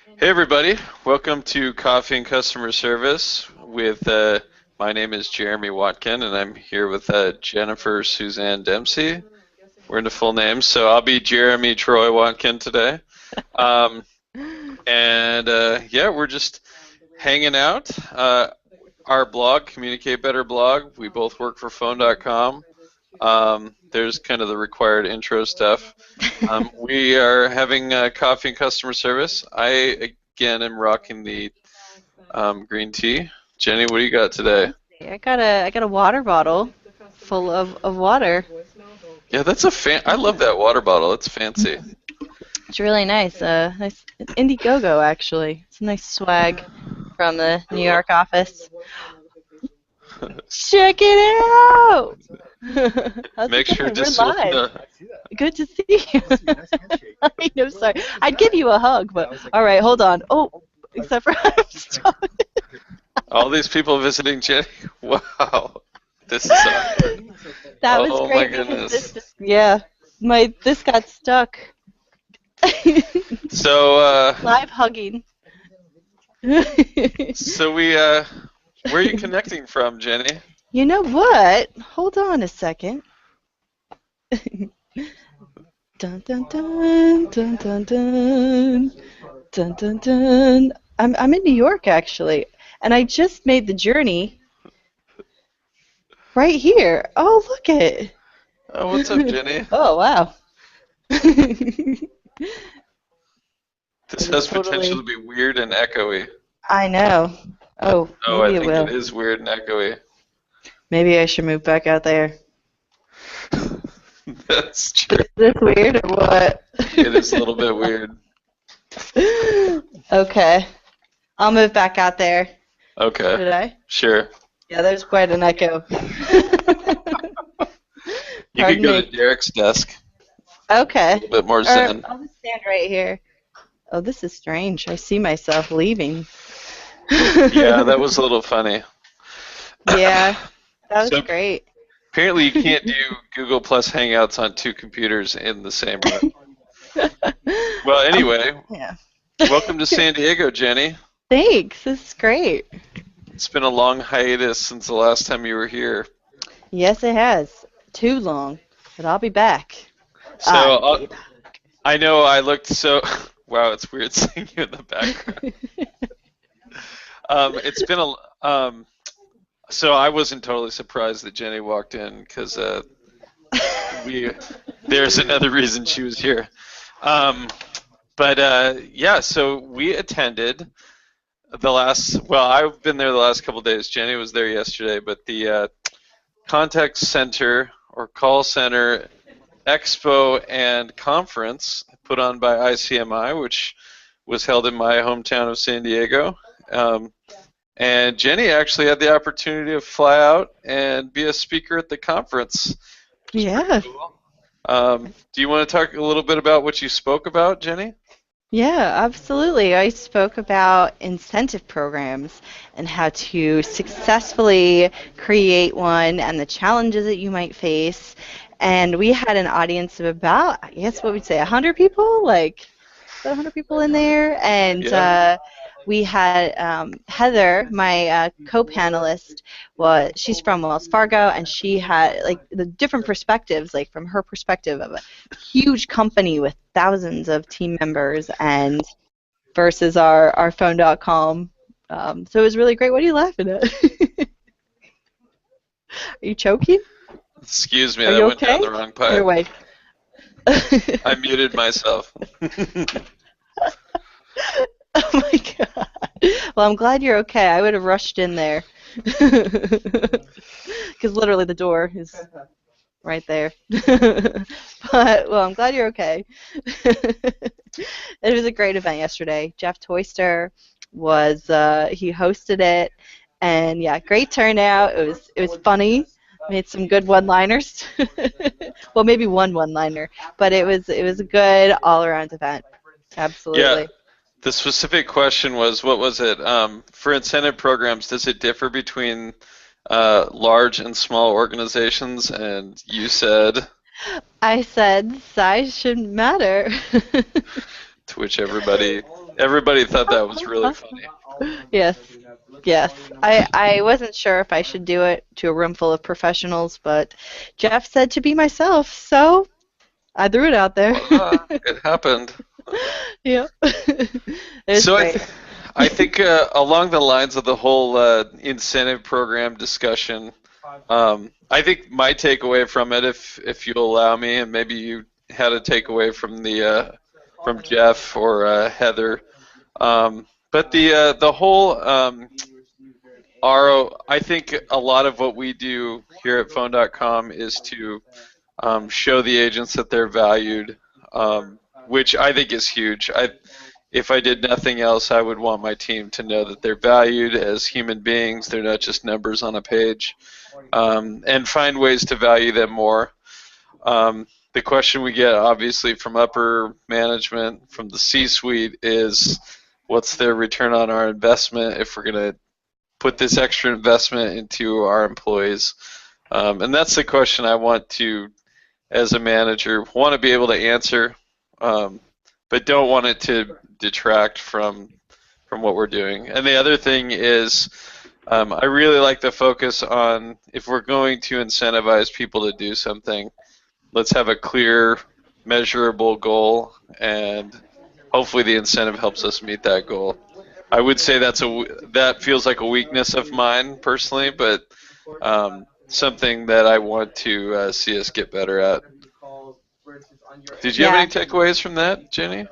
Hey everybody, welcome to Coffee and Customer Service with my name is Jeremy Watkin and I'm here with Jennifer Suzanne Dempsey. We're into full names, so I'll be Jeremy Troy Watkin today. Um, and we're just hanging out. Our blog, Communicate Better blog, we both work for phone.com. There's kind of the required intro stuff. We are having coffee and customer service. I, again, am rocking the green tea. Jenny, what do you got today? I got a water bottle full of water. Yeah, that's I love that water bottle. It's fancy. It's really nice. Nice Indiegogo actually. It's a nice swag from the New Cool. York office. Check it out. How's Make it sure going? to We're live. Good to see you. I know, sorry. I'd give you a hug, but all right, hold on. Oh, except for I'm stuck. all these people visiting Jenny. Wow, this is awkward. That was Oh my great because goodness. yeah, this got stuck. So, Live hugging. so where are you connecting from, Jenny? You know what? Hold on a second. Dun dun dun dun dun dun dun dun dun. I'm in New York actually, and I just made the journey right here. Oh, look it. Oh, what's up, Jenny? Oh, wow. This It is has potential to totally. be weird and echoey. I know. Oh, Oh, I maybe it think it will. is weird and echoey. Maybe I should move back out there. That's true. Is this weird or what? It is a little bit weird. Okay. I'll move back out there. Okay, Should I? sure. Yeah, there's quite an echo. You could Pardon go to me. Derek's desk. A Okay. little bit more Or zen. I'll just stand right here. Oh, this is strange. I see myself leaving. Yeah, that was a little funny. Yeah, that was So great. apparently you can't do Google Plus Hangouts on two computers in the same room. Well, Um, anyway, yeah. welcome to San Diego, Jenny. Thanks. This is great. It's been a long hiatus since the last time you were here. Yes, it has. Too long, but I'll be back. So I'll be I know I looked so. Wow, it's weird seeing you in the background. back. It's been a. So I wasn't totally surprised that Jenny walked in because we. There's another reason she was here. Um, but so we attended the last. Well, I've been there the last couple of days. Jenny was there yesterday, but the contact center or call center Expo and conference put on by ICMI, which was held in my hometown of San Diego. Um, and Jenny actually had the opportunity to fly out and be a speaker at the conference, which is pretty Yeah. cool. Do you want to talk a little bit about what you spoke about, Jenny? Yeah, absolutely. I spoke about incentive programs and how to successfully create one and the challenges that you might face. And we had an audience of about, I guess what we'd say, 100 people, like about 100 people in there. And Yeah. we had Heather, my co-panelist, she's from Wells Fargo, and she had like the different perspectives, like from her perspective of a huge company with thousands of team members and versus our phone.com. So it was really great. What are you laughing at? Are you choking? Excuse me, Are that you went down okay? the wrong Here, pipe. wait. I muted myself. Oh my God. Well, I'm glad you're okay. I would have rushed in there. Because literally the door is right there. But, well, I'm glad you're okay. It was a great event yesterday. Jeff Toyster he hosted it, and yeah, great turnout. It was funny. Made some good one-liners. Well, maybe one-liner, but it was a good all-around event. Yeah, Absolutely. the specific question was, what was it? For incentive programs, does it differ between large and small organizations? And you said, I said size shouldn't matter. to which everybody Everybody thought that was really funny. Yes, yes. I wasn't sure if I should do it to a room full of professionals, but Jeff said to be myself, so I threw it out there. Voila, it happened. Yep. It was So great. I think along the lines of the whole incentive program discussion, I think my takeaway from it, if you'll allow me, and maybe you had a takeaway from Jeff or Heather, but the whole RO, I think a lot of what we do here at Phone.com is to show the agents that they're valued, which I think is huge. If I did nothing else, I would want my team to know that they're valued as human beings. They're not just numbers on a page, and find ways to value them more. The question we get, obviously, from upper management, from the C-suite, is what's their return on our investment if we're going to put this extra investment into our employees? And that's the question I want to, as a manager, want to be able to answer, but don't want it to detract from what we're doing. And the other thing is, I really like the focus on, if we're going to incentivize people to do something, let's have a clear, measurable goal, and hopefully the incentive helps us meet that goal. I would say that feels like a weakness of mine personally, but something that I want to see us get better at. Did you have Yeah. any takeaways from that, Jenny?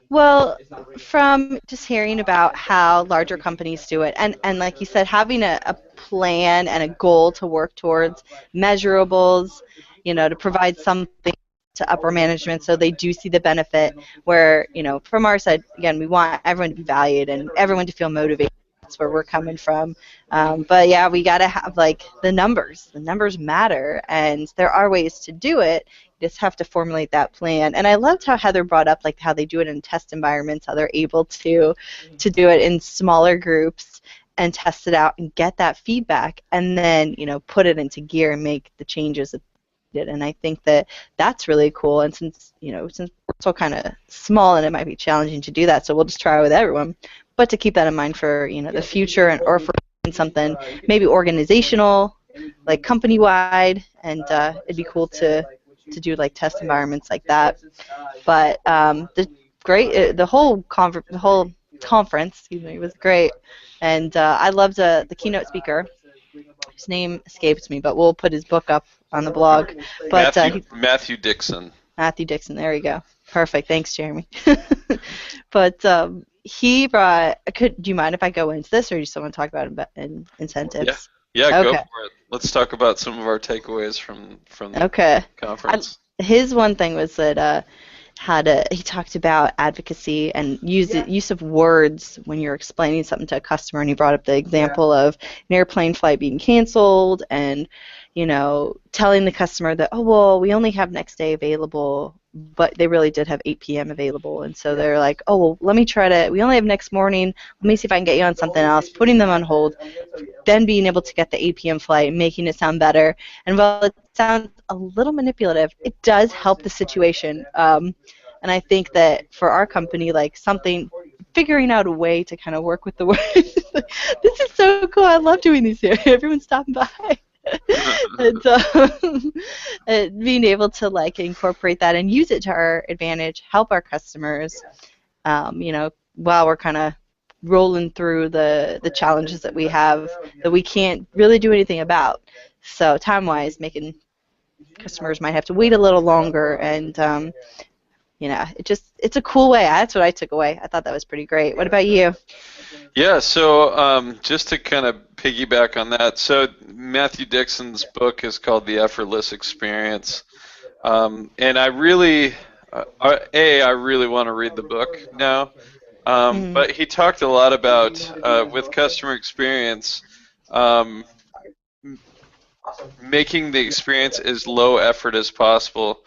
Well, from just hearing about how larger companies do it, and like you said, having a plan and a goal to work towards, measurables, to provide something to upper management so they do see the benefit, where, from our side, again, we want everyone to be valued and everyone to feel motivated. That's where we're coming from. But yeah, we got to have like the numbers. The numbers matter, and there are ways to do it. You just have to formulate that plan. And I loved how Heather brought up like how they do it in test environments, how they're able to do it in smaller groups and test it out and get that feedback, and then put it into gear and make the changes that they did. And I think that that's really cool. And since since we're still kind of small and it might be challenging to do that, so we'll just try with everyone. But to keep that in mind for the future, and or for something maybe organizational, like company wide, and it'd be cool to do like test environments like that. But the whole conference, excuse me, was great, and I loved the keynote speaker. His name escapes me, but we'll put his book up on the blog. But Matthew Dixon. Matthew Dixon, there you go. Perfect. Thanks, Jeremy. But he brought. Do you mind if I go into this, or do you still want to talk about incentives? Yeah, go Okay. for it. Let's talk about some of our takeaways from the Okay. conference. His one thing was that he talked about advocacy and use of words when you're explaining something to a customer, and he brought up the example of an airplane flight being canceled, and telling the customer that, oh well, we only have next day available, but they really did have 8 p.m. available, and so they're like, oh well, we only have next morning, let me see if I can get you on something else, putting them on hold, then being able to get the 8 p.m. flight, making it sound better. And while it sounds a little manipulative, it does help the situation. And I think that for our company, like figuring out a way to kind of work with the words. This is so cool. I love doing these here. Everyone's stopping by. And being able to like incorporate that and use it to our advantage, help our customers, while we're kind of rolling through the challenges that we have that we can't really do anything about. So time-wise, making customers might have to wait a little longer, and it's a cool way. That's what I took away. I thought that was pretty great. What about you? Yeah, so just to kind of piggyback on that, so Matthew Dixon's book is called The Effortless Experience, and I really want to read the book now, but he talked a lot about with customer experience, making the experience as low effort as possible,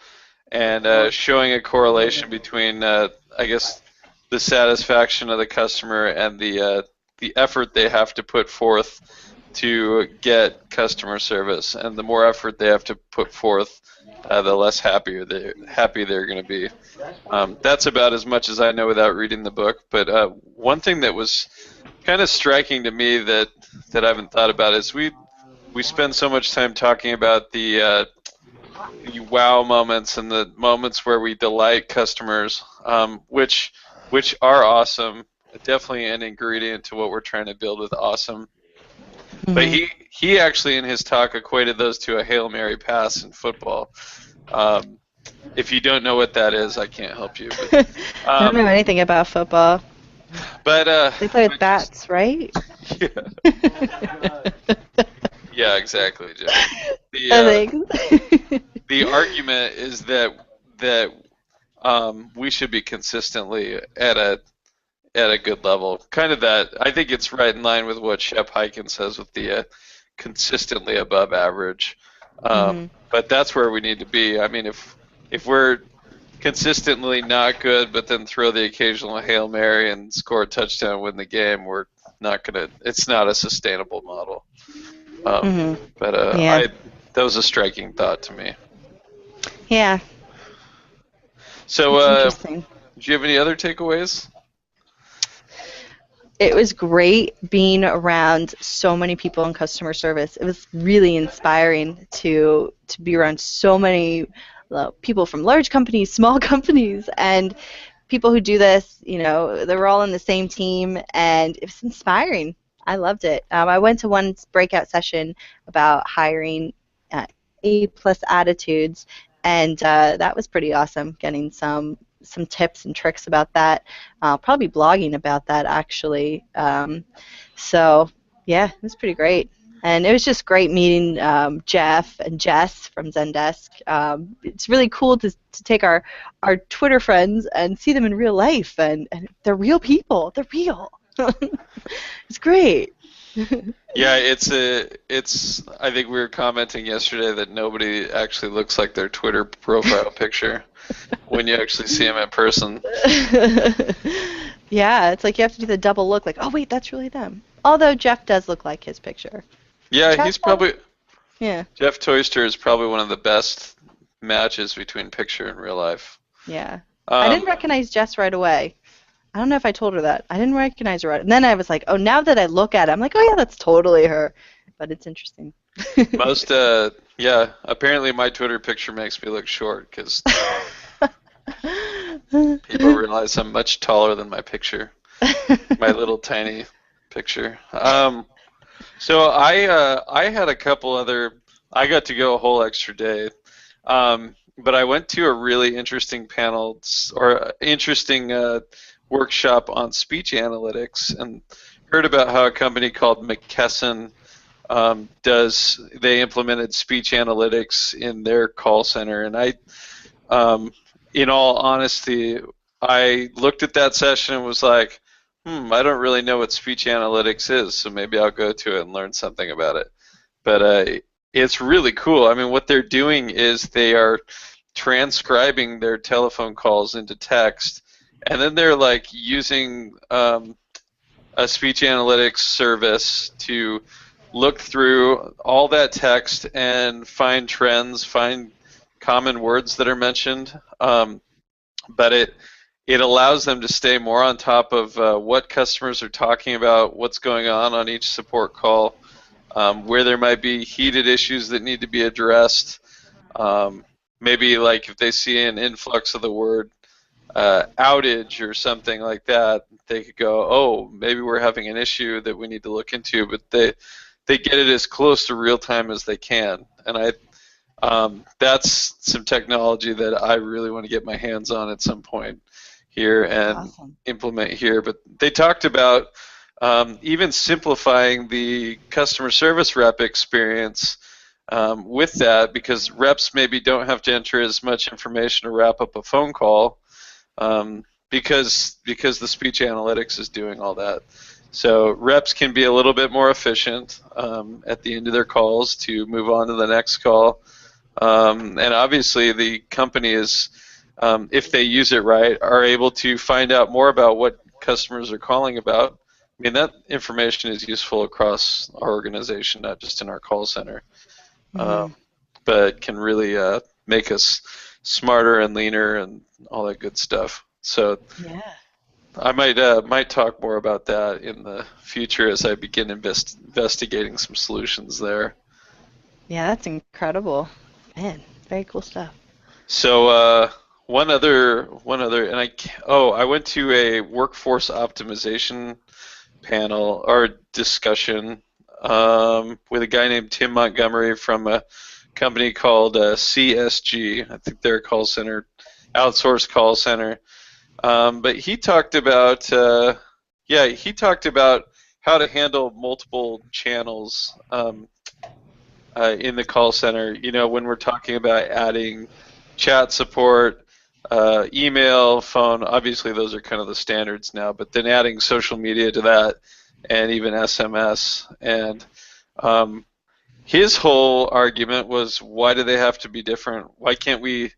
and showing a correlation between, I guess, the satisfaction of the customer and the effort they have to put forth to get customer service, and the more effort they have to put forth, the less happy they're going to be. That's about as much as I know without reading the book. But one thing that was kind of striking to me that I haven't thought about is we spend so much time talking about the wow moments and the moments where we delight customers, which are awesome. Definitely an ingredient to what we're trying to build with awesome. But Hmm. he actually in his talk equated those to a Hail Mary pass in football. Um, if you don't know what that is, I can't help you. I don't Um, know anything about football. but They play with but just bats, right? yeah, yeah, exactly, Jen. The I uh, think. the argument is that we should be consistently at a good level. Kind of that. I think it's right in line with what Shep Hyken says with the consistently above average. Hmm. But that's where we need to be. I mean, if we're consistently not good, but then throw the occasional Hail Mary and score a touchdown, win the game, we're not gonna. It's not a sustainable model. Um, Hmm. but Yeah. I that was a striking thought to me. Yeah. So, It's interesting. do you have any other takeaways? It was great being around so many people in customer service. It was really inspiring to be around so many people from large companies, small companies, and people who do this. They were all in the same team, and it was inspiring. I loved it. I went to one breakout session about hiring uh, A-plus attitudes, and that was pretty awesome. Getting some tips and tricks about that. Probably blogging about that actually. So yeah, it was pretty great. And it was just great meeting Jeff and Jess from Zendesk. It's really cool to take our Twitter friends and see them in real life, and they're real people. They're real. It's great. Yeah, it's. I think we were commenting yesterday that nobody actually looks like their Twitter profile picture when you actually see them in person. Yeah, it's like you have to do the double look, like, oh wait, that's really them. Although Jeff does look like his picture. Yeah, Jeff, he's probably yeah, Jeff Toyster is probably one of the best matches between picture and real life. yeah. I Um, didn't recognize Jess right away. I don't know if I told her that. I didn't recognize her right. And then I was like, oh, now that I look at it, I'm like, oh yeah, that's totally her. But it's interesting. most yeah. Apparently, my Twitter picture makes me look short because people realize I'm much taller than my picture, my little tiny picture. So I had a couple other. I got to go a whole extra day, but I went to a really interesting panel or interesting workshop on speech analytics and heard about how a company called McKesson they implemented speech analytics in their call center, and in all honesty, I looked at that session and was like, I don't really know what speech analytics is, so maybe I'll go to it and learn something about it. But it's really cool. I mean, what they're doing is they are transcribing their telephone calls into text, and then they're like using a speech analytics service to look through all that text and find trends, find common words that are mentioned. But it allows them to stay more on top of what customers are talking about, what's going on each support call, where there might be heated issues that need to be addressed. Maybe like if they see an influx of the word outage or something like that, they could go, oh, maybe we're having an issue that we need to look into. But they get it as close to real time as they can, and that's some technology that I really want to get my hands on at some point here and Awesome. implement here. But they talked about even simplifying the customer service rep experience with that, because reps maybe don't have to enter as much information to wrap up a phone call because the speech analytics is doing all that. So reps can be a little bit more efficient at the end of their calls to move on to the next call. And obviously the company is, if they use it right, are able to find out more about what customers are calling about, mean, that information is useful across our organization, not just in our call center, Hmm. but can really make us smarter and leaner and all that good stuff. So Yeah. I might talk more about that in the future as I begin investigating some solutions there. Yeah, that's incredible. Man, very cool stuff. So one other, and I went to a workforce optimization panel or discussion with a guy named Tim Montgomery from a company called CSG. I think they're a call center, outsourced call center. But he talked about how to handle multiple channels in the call center. You know, when we're talking about adding chat support, email, phone, obviously those are kind of the standards now, but then adding social media to that and even SMS. And his whole argument was, why do they have to be different? Why can't we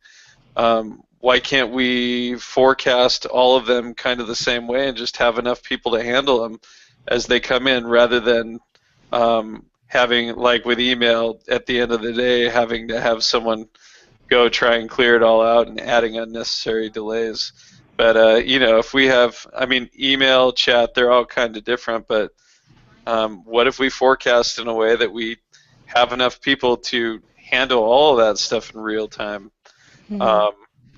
forecast all of them kind of the same way and just have enough people to handle them as they come in, rather than having, like with email, at the end of the day, having to have someone go try and clear it all out and adding unnecessary delays. But if we have, I mean, email, chat, they're all kind of different. But what if we forecast in a way that we have enough people to handle all of that stuff in real time? Hmm. Um,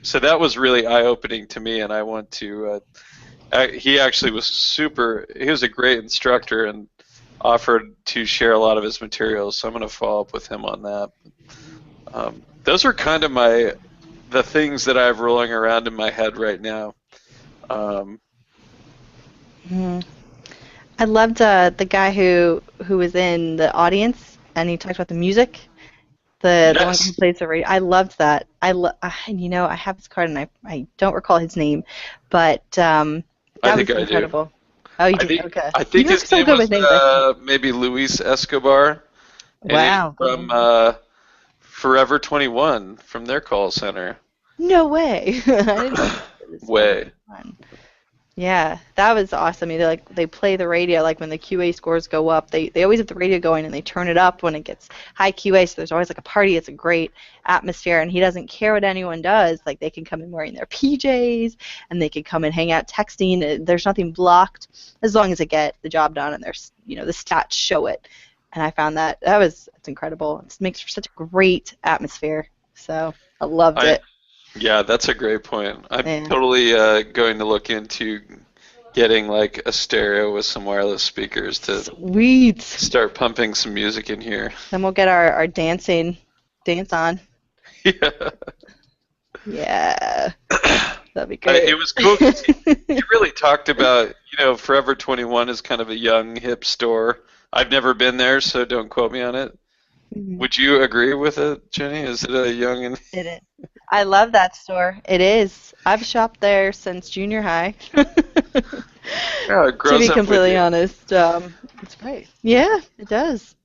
so that was really eye-opening to me, and I want to. He actually was super. He was a great instructor and offered to share a lot of his materials. So I'm going to follow up with him on that. Those are kind of the things that I have rolling around in my head right now. Um, Hmm. I loved the guy who was in the audience and he talked about the music. The one guy who yes, plays the radio. I loved that. I have his card and I don't recall his name, but I that think was I do. incredible. Oh, you I do? think Okay. I You think know his so name good with was names. I can't. maybe Luis Escobar, and he's Wow. from Good. Forever 21 from their call center. No way. I didn't know it was forever Way. 21. Yeah, that was awesome. They play the radio like when the QA scores go up. They always have the radio going and they turn it up when it gets high QA. So there's always like a party. It's a great atmosphere and he doesn't care what anyone does. Like they can come in wearing their PJs and they can come and hang out texting. There's nothing blocked as long as they get the job done and there's the stats show it. And I found it's incredible. It makes for such a great atmosphere. So I loved I it. Yeah, that's a great point. I'm Yeah. totally going to look into getting like a stereo with some wireless speakers to Sweet. start pumping some music in here. Then we'll get our dance on. Yeah. Yeah, that'd be It great. was cool because he really talked about, Forever 21 is kind of a young, hip store. I've never been there, so don't quote me on it. Mhm. Would you agree with it, Jenny? Is it a young and It is. I love that store. It is. I've shopped there since junior high. yeah, it To grows be up with completely you? honest, it's great. Yeah, it does.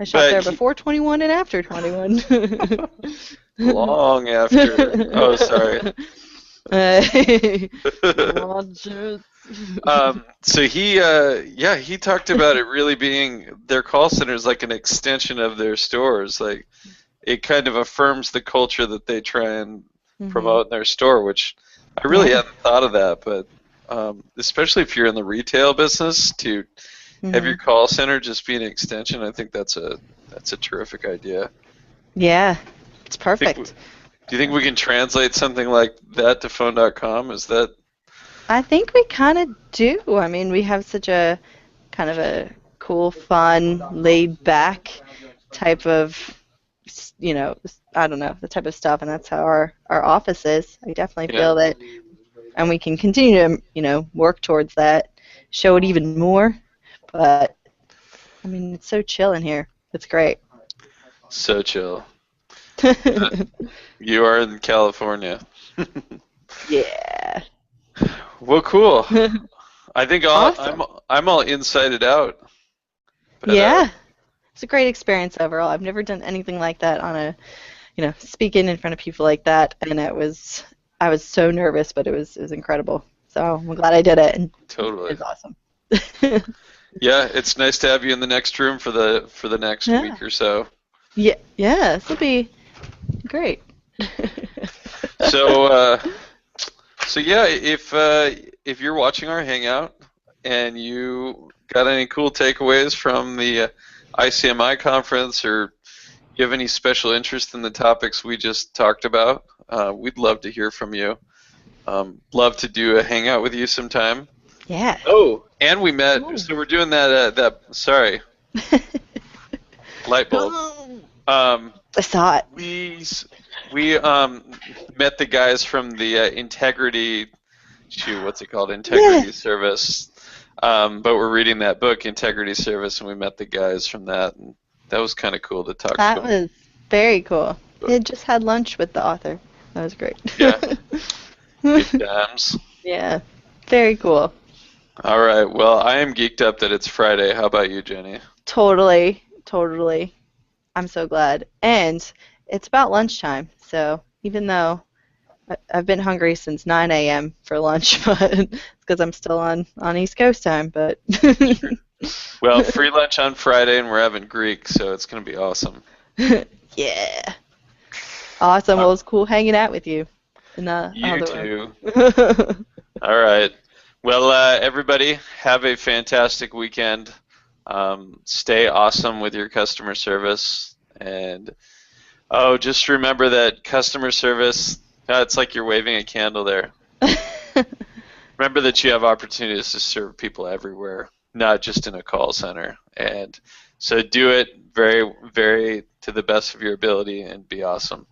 I shopped But there before 21 and after 21. long after. Oh, sorry. Hey, watch it. So he talked about it really being their call center is like an extension of their stores. Like it kind of affirms the culture that they try and Hmm. promote in their store, which I really Yeah. hadn't thought of that. But especially if you're in the retail business, to have Hmm. your call center just be an extension, I think that's a terrific idea. Yeah, it's Think, perfect. do you think we can translate something like that to phone.com? Is that I think we kind of do. I mean, we have such a kind of a cool, fun, laid back type of, I don't know, the type of stuff, and that's how our office is. I definitely yeah? feel that, and we can continue to, work towards that, show it even more. But I mean, it's so chill in here. It's great. So chill. You are in California. Yeah. Well, cool. I think Awesome. I'm all insided out. But Yeah. It's a great experience overall. I've never done anything like that on speaking in front of people like that, and I was so nervous, but it was incredible. So I'm glad I did it, and it totally. was awesome. Yeah, it's nice to have you in the next room for the next Yeah. week or so. Yeah. Yeah. This will be great. So so yeah, if you're watching our hangout and you got any cool takeaways from the ICMI conference, or you have any special interest in the topics we just talked about, we'd love to hear from you. Love to do a hangout with you sometime. Yeah. Oh, and we met. Ooh. So we're doing that. Sorry, light bulb. Um, I saw it. we we met the guys from the Integrity. Shoot, what's it called? Yeah. Integrity Service. But we're reading that book, Integrity Service, and we met the guys from that, and that was kind of cool to talk to That them. was very cool. But He had just had lunch with the author. That was great. yeah, good times. Yeah. Very cool. All right. Well, I am geeked up that it's Friday. How about you, Jenny? Totally. Totally. I'm so glad. And it's about lunchtime. So even though I've been hungry since 9 a.m. for lunch, but it's because I'm still on East Coast time. But Sure. Well, free lunch on Friday, and we're having Greek, so it's going to be awesome. yeah, awesome. Uh, Well, it's cool hanging out with you in the you other too. room. All right. Well, everybody, have a fantastic weekend. Stay awesome with your customer service. And, oh, just remember that customer service, it's like you're waving a candle there. Remember that you have opportunities to serve people everywhere, not just in a call center. And so do it very, very to the best of your ability and be awesome.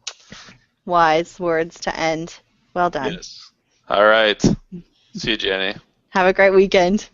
Wise words to end. Well done. Yes. All right. See you, Jenny. Have a great weekend.